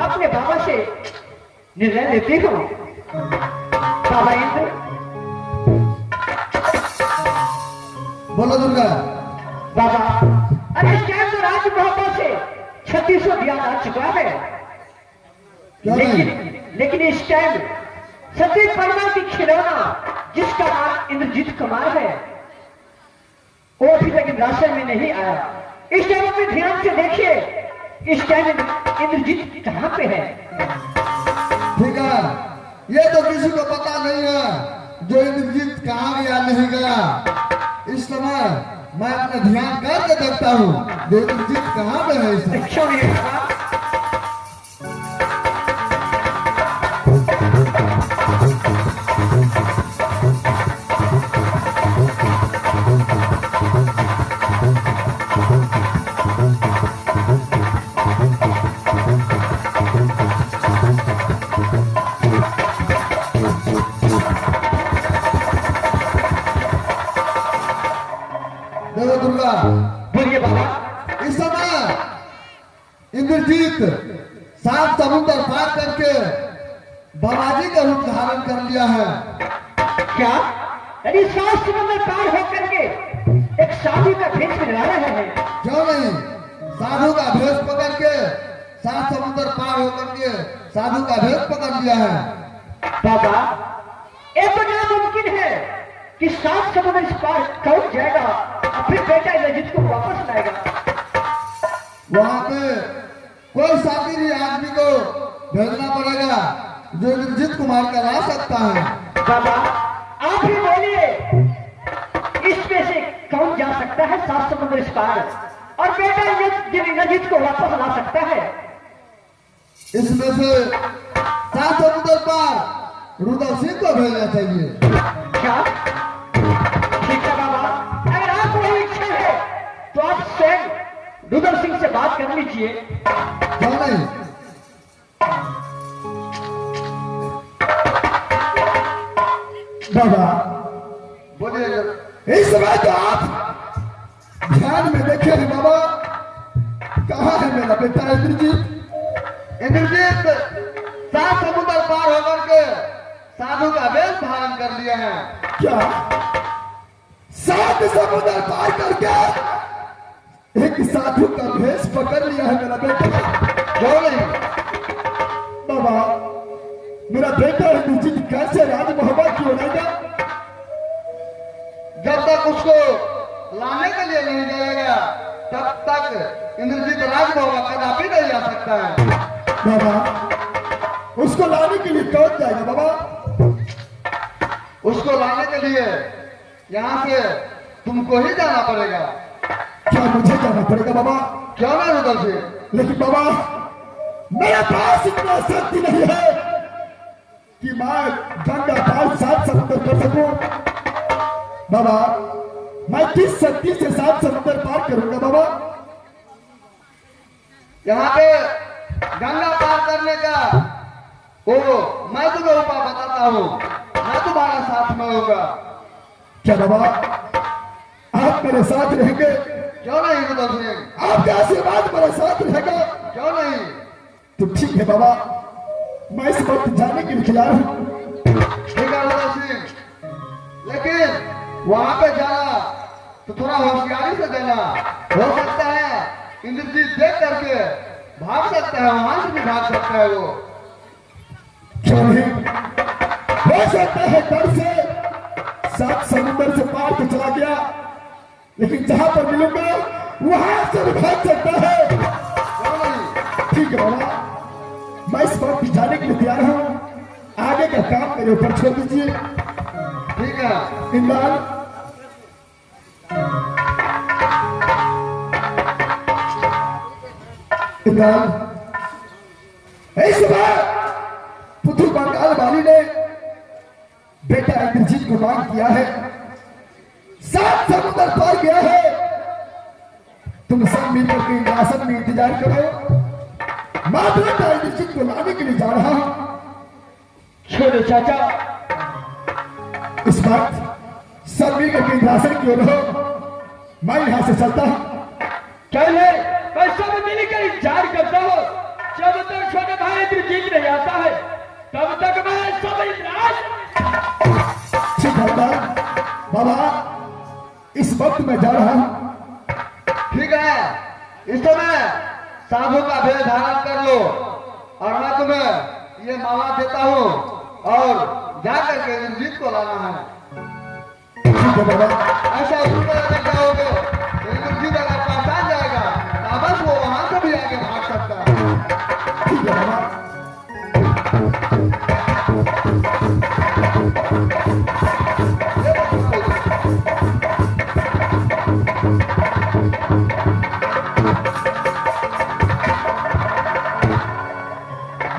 अपने बाबा से निर्णय लेती हूँ। बाबा इंद्र। बोलो दुर्गा। बाबा, अरे इस टाइम तो राज बाबा से 3600 दिया आ चुका है, लेकिन इस टाइम सती परमा की खिलौना जिसका नाम इंद्रजीत कुमार है वो अभी तक राशन में नहीं आया। इस टाइम अपने ध्यान से देखिए, इस टाइम इंद्रजीत कहाँ पे है? ठीक है, ये तो किसी को पता नहीं है जो इंद्रजीत कहाँ गया नहीं गया। इस समय मैं अपना ध्यान करके देखता हूँ जो इंद्रजीत कहाँ पे है। इस समय देखो दुर्गा। बोलिए बाबा। इस समय इंद्रजीत सात समुद्र पार करके बाबाजी का रूप धारण कर लिया है। क्या? अरे सात समुद्र पार होकर के एक साधु का भेष बना रहे हैं? क्यों नहीं, साधु का भेष पकड़ के सात समुद्र पार होकर के साधु का भेष पकड़ लिया है। बाबा, ये तो नामुमकिन है कि सात समुद्र इस पार कौन जाएगा और फिर बेटा इंद्रजीत को वापस लाएगा। वहां पे कोई साथी आदमी को भेजना पड़ेगा जो इंद्रजीत कुमार का ला सकता है। बाबा, आप ही बोलिए, इसमें से कौन जा सकता है सात समुद्र इस पार और बेटा इंद्रजीत को वापस ला सकता है? इसमें से सात समुद्र पार रुद्र सिंह को भेजना चाहिए। क्या? ठीक है बाबा, अगर आपको इच्छा है तो आप स्वयं रुद्र सिंह से बात कर लीजिए। क्यों नहीं। बाबा बोलिए। इस समय तो आप ध्यान में देखे हैं बाबा, कहाँ है मेरा बेटा इंद्रजीत? इंद्रजीत सात समुद्र पार होकर के साधु का वेश धारण कर लिया है। क्या? सात समुद्र पार करके एक साधु का भेष पकड़ लिया है मेरा बेटा? क्यों नहीं। बाबा, मेरा बेटा इंद्रजीत कैसे राजमहल की ओढ़ेगा? जब तक उसको लाने के लिए नहीं जाएगा तब तक इंद्रजीत राजमहल कदापि नहीं आ सकता है। बाबा, उसको लाने के लिए कौन जाएगा? बाबा, उसको लाने के लिए यहाँ से तुमको ही जाना पड़ेगा। क्या मुझे जाना पड़ेगा बाबा? क्यों ना रुद्र सिंह? लेकिन बाबा, मेरे पास इतना शक्ति नहीं है कि मैं गंगा पार सात समुद्र कर सकूं। बाबा, मैं किस शक्ति से सात समुद्र पार करूंगा? बाबा, यहाँ पे गंगा पार करने का वो मैं तुम्हें उपाय बताता हूँ, मैं तुम्हारा साथ में होगा। क्या बाबा, आप मेरे साथ रहेंगे? क्यों नहीं रुद्र सिंह, आपका आशीर्वाद मेरे साथ रहेगा। क्यों नहीं। तो ठीक है बाबा, मैं इस वक्त जाने के लिए तैयार हूँ। ठीक है रुद्र सिंह, लेकिन वहां पे जाना तो थोड़ा होशियारी से देना। हो सकता है इंद्रजीत देख करके भाग सकता है, वहां से भी भाग सकता है वो। क्यों नहीं। हो सकता है डर से सात समुद्र से पार तो चला गया, लेकिन जहां पर मिलूंगा वहां से भी भाग सकता है। ठीक है बाबा, मैं इस वक्त जाने के लिए तैयार हूं, आगे का काम मेरे ऊपर छोड़ दीजिए। ठीक है इमरान। इमरान, इस बार पुत्र बंगाल वाली ने बेटा इंद्रजीत को मांग किया है, सात समुद्र पार गया है। तुम सब मिलकर के आसन में इंतजार करो, मैं बेटा इंद्रजीत को लाने के लिए जा रहा हूं। छोड़ो चाचा, इस वक्त सब मिलकर के इंद्रासन की ओर हो, मैं यहां से चलता हूं। चल मैं सब मिलकर इंतजार करता हूं। जब तक छोटे भाई इंद्रजीत नहीं आता है तब तक मैं सब इतिहास। ठीक है बाबा, इस वक्त मैं जा रहा हूँ। ठीक है, इस समय साधु का भेष धारण कर लो और मैं तुम्हें ये माला देता हूँ और जाकर के इंद्रजीत को लाना है। ठीक है बाबा। ऐसा लग जाओगे इंद्रजीत अगर पहचान जाएगा तो बस वो वहां से भी आगे भाग सकता है। ठीक है बाबा।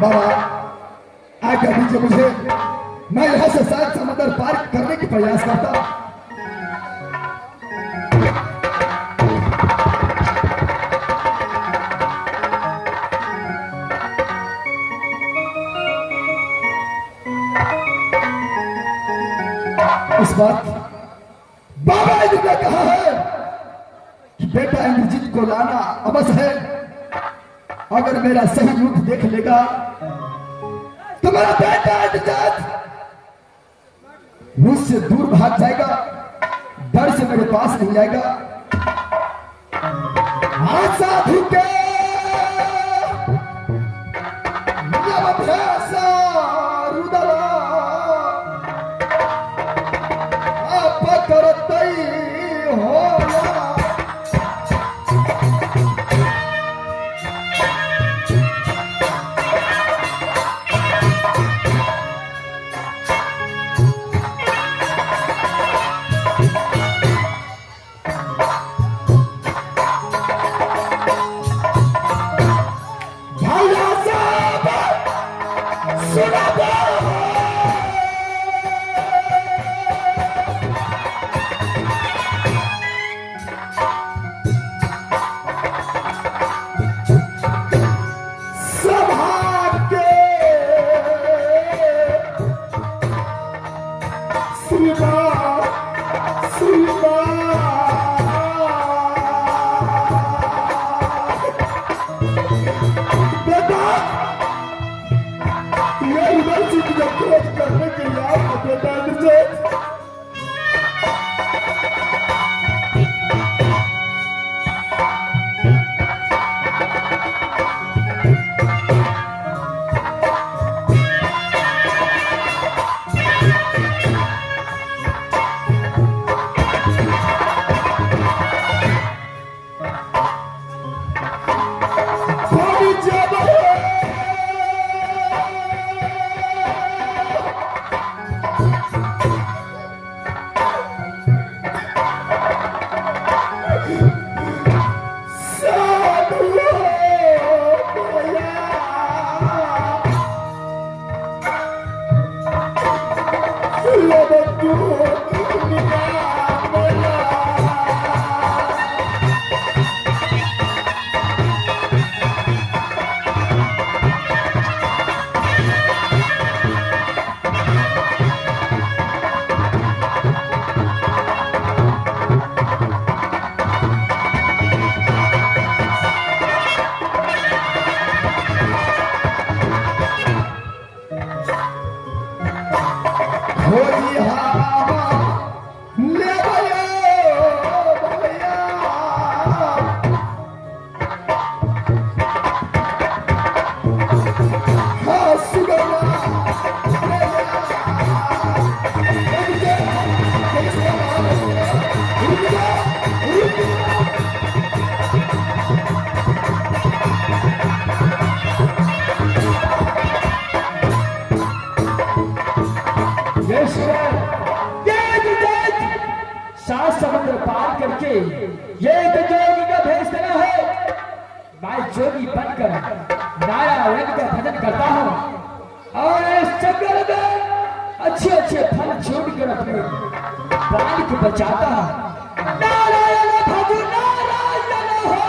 बाबा आज्ञा दीजिए मुझे, मैं यहाँ से शायद समुद्र पार करने की प्रयास करता। इस बात बाबा जी ने कहा है कि बेटा इंद्रजीत को लाना अवश्य है। अगर मेरा सही रूप देख लेगा तो मेरा बेटा इंद्रजीत मुझसे दूर भाग जाएगा, डर से मेरे पास नहीं आएगा। साधु के करने के लिए आपको बेटा इंद्रजीत सात समुद्र पार करके ये एक जोगी का भेष धरा है। मैं जोगी बनकर नारायण का भजन करता हूँ और इस चक्कर में अच्छे अच्छे फल छोड़कर अपने प्राण को बचाता हूँ। नारायण भजो नारायण हो।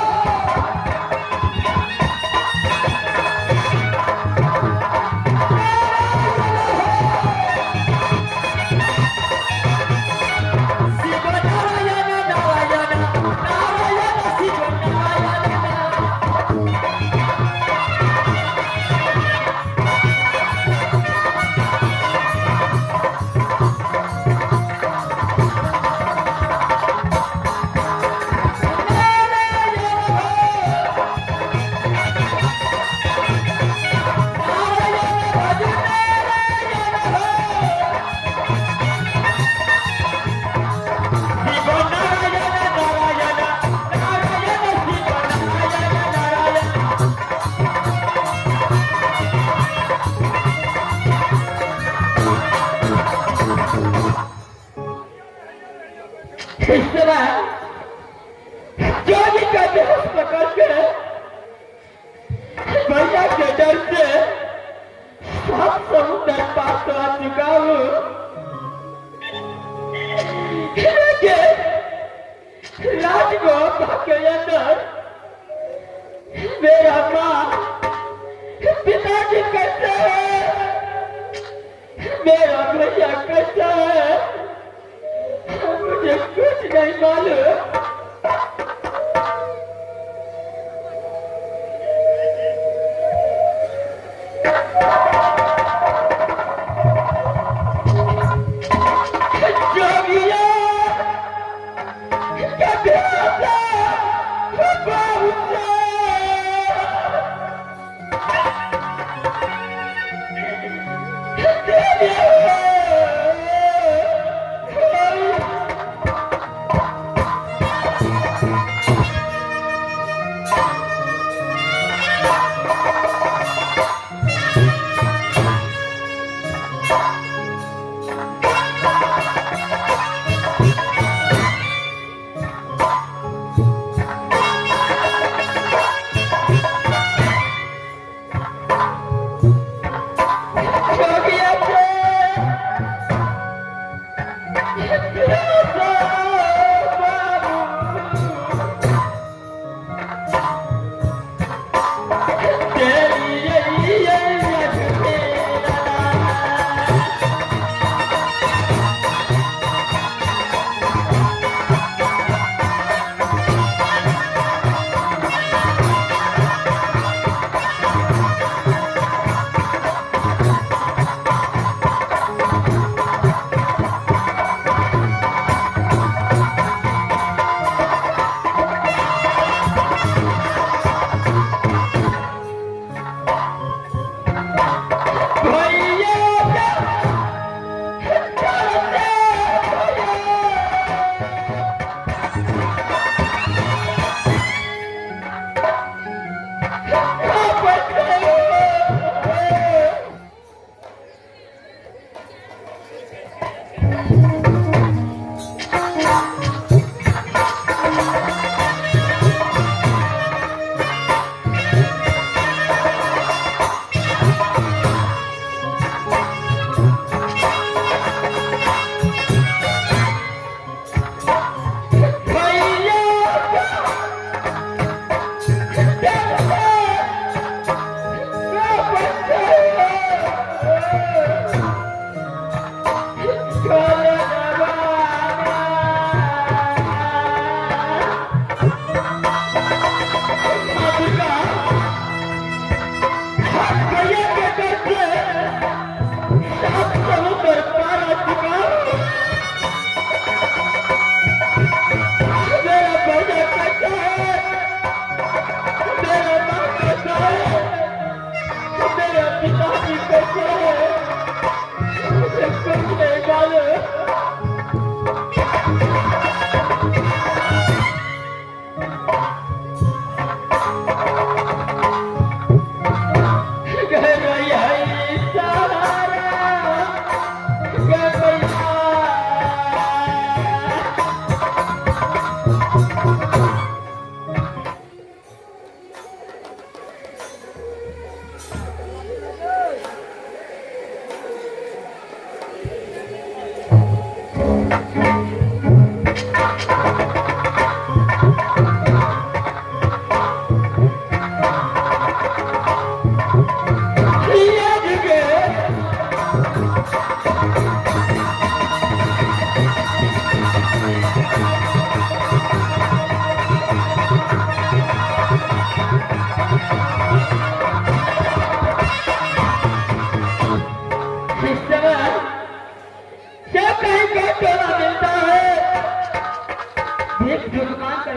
चुका हूँ। राजगोपा के अंदर मेरा माँ पिताजी कैसा है, मेरा भैया कैसा है, मुझे कुछ नहीं मालूम।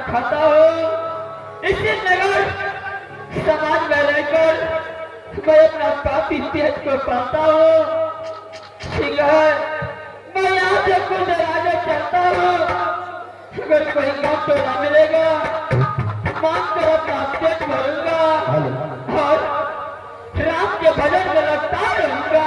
खाता हो। इसी नगर समाज में रहकर मैं अपना पापी पेट को पाता हूँ। ठीक है, मैं यहाँ से कुछ आगे चलता हूँ। अगर कोई काम तो ना मिलेगा, मांग कर अपना पेट भरूंगा और राम के भजन में लगता रहूंगा।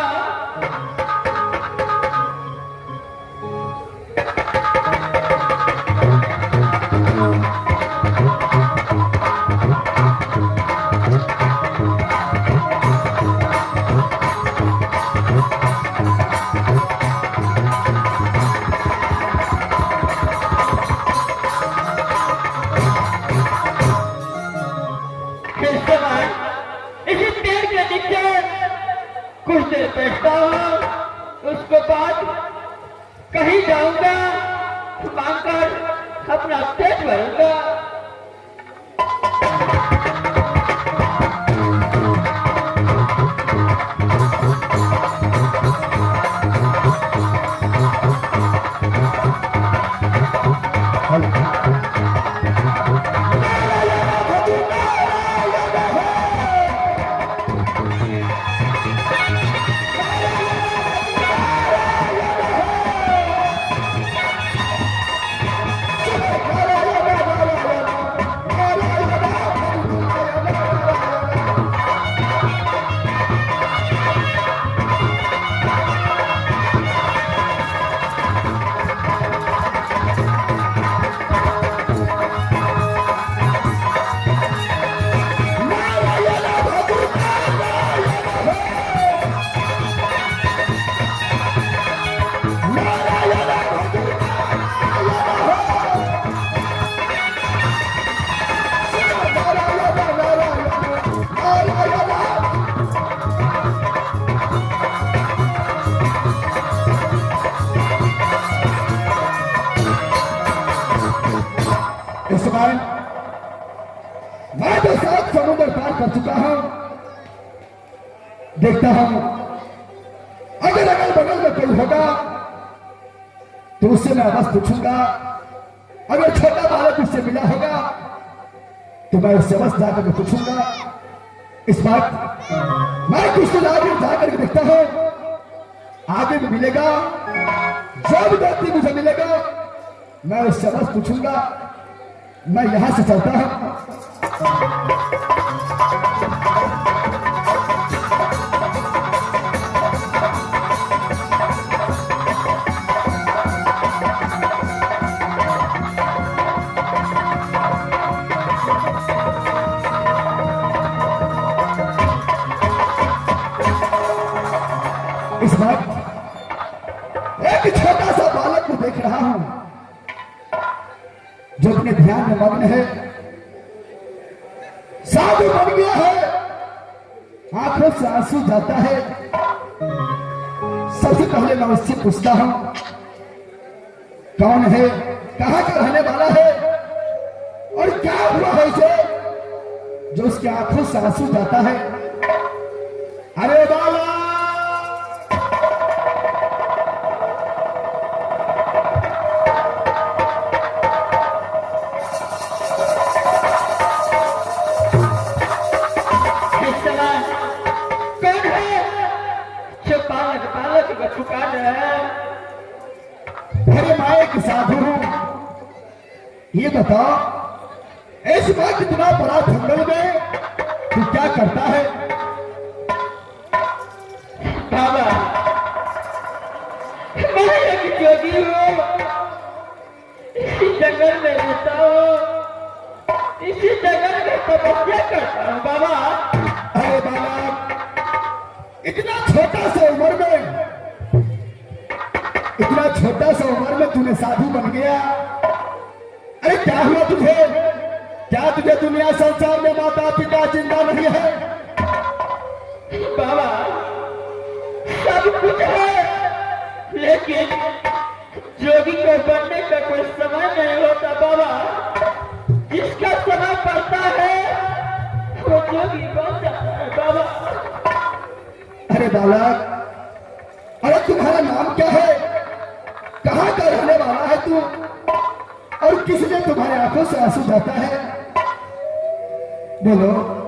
कुछ देर बैठता हूँ, उसके बाद कहीं जाऊंगा, मांगकर अपना पेट भरूंगा। इस समय मैं तो 7 समुद्र पार कर चुका हूं। देखता हूं अगर अगल बगल में कोई होगा तो उससे मैं बस पूछूंगा। अगर छोटा बालक उससे मिला होगा तो मैं उससे बस जाकर के पूछूंगा। इस बात मैं कुछ तो आगे जाकर के देखता हूं, आगे भी मिलेगा। जो भी व्यक्ति मुझे मिलेगा मैं उससे बस पूछूंगा। मैं यहां से चलता हूं। इस वक्त एक छोटा सा बालक को देख रहा हूं जो अपने ध्यान में मग्न है, साधु बन गया है, आंखों से आंसू जाता है। सबसे पहले मैं उससे पूछता हूं कौन है, कहां का रहने वाला है और क्या हुआ है उसे जो उसकी आंखों से आंसू जाता है। अरे बाला, पुकार रहा है। अरे मैं एक साधु हूं, ये बताओ इस वक्त इतना बड़ा जंगल में तू क्या करता है? बाबा, मैं एक जोगी हूं, इसी जंगल में रहता हूं, इसी जंगल में तपस्या करता हूं। बाबा, अरे बाबा, इतना छोटा सा उम्र में, इतना छोटा सा उम्र में तूने साधु बन गया। अरे क्या हुआ तुझे? क्या तुझे दुनिया संसार में माता पिता जिंदा नहीं है? बाबा, सब कुछ है, लेकिन जोगी को बनने का कोई समय नहीं होता। बाबा, जिसका समय पड़ता है वो जोगी बन जाता है। बाबा, अरे बालक, अरे तुम्हारा नाम क्या है? कहां का रहने वाला है तू? और किसने तुम्हारे आंखों से आंसू जाता है? बोलो।